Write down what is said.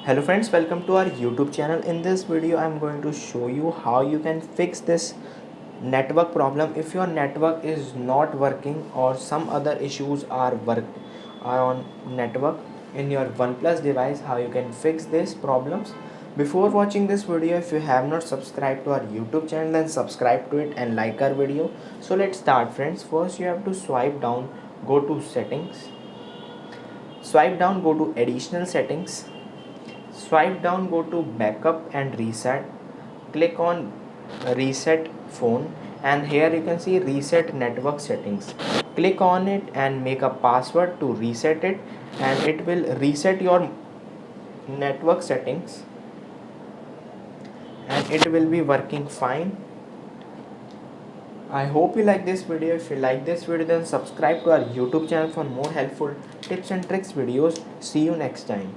Hello friends, welcome to our YouTube channel. In this video I'm going to show you how you can fix this network problem if your network is not working or some other issues are on network in your OnePlus device. How you can fix these problems. Before watching this video, if you have not subscribed to our YouTube channel, then subscribe to it and like our video. So let's start friends. First you have to swipe down, go to settings, swipe down, go to additional settings, swipe down, go to backup and reset, click on reset phone, and here you can see reset network settings. Click on it and make a password to reset it, and it will reset your network settings and it will be working fine. I hope you like this video. If you like this video, then subscribe to our YouTube channel for more helpful tips and tricks videos. See you next time.